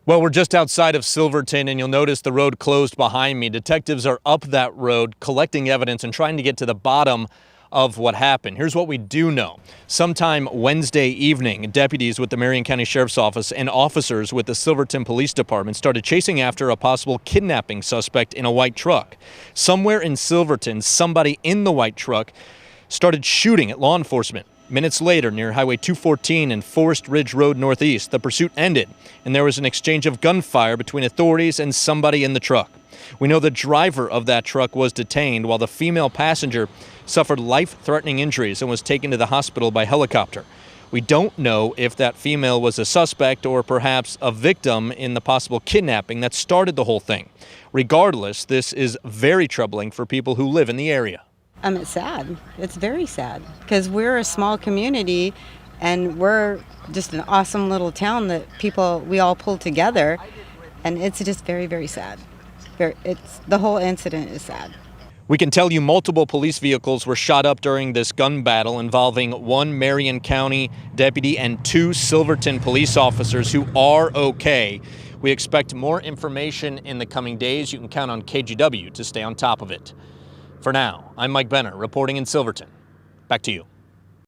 Well, we're just outside of Silverton, and you'll notice the road closed behind me. Detectives are up that road collecting evidence and trying to get to the bottom of what happened. Here's what we do know. Sometime Wednesday evening, deputies with the Marion County Sheriff's Office and officers with the Silverton Police Department started chasing after a possible kidnapping suspect in a white truck. Somewhere in Silverton, somebody in the white truck started shooting at law enforcement. Minutes later, near Highway 214 and Forest Ridge Road Northeast, the pursuit ended, and there was an exchange of gunfire between authorities and somebody in the truck. We know the driver of that truck was detained, while the female passenger suffered life-threatening injuries and was taken to the hospital by helicopter. We don't know if that female was a suspect or perhaps a victim in the possible kidnapping that started the whole thing. Regardless, this is very troubling for people who live in the area. It's sad. It's very sad because we're a small community and we're just an awesome little town that we all pull together, and it's just very, very sad. The whole incident is sad. We can tell you multiple police vehicles were shot up during this gun battle involving one Marion County deputy and two Silverton police officers who are okay. We expect more information in the coming days. You can count on KGW to stay on top of it. For now, I'm Mike Benner reporting in Silverton. Back to you.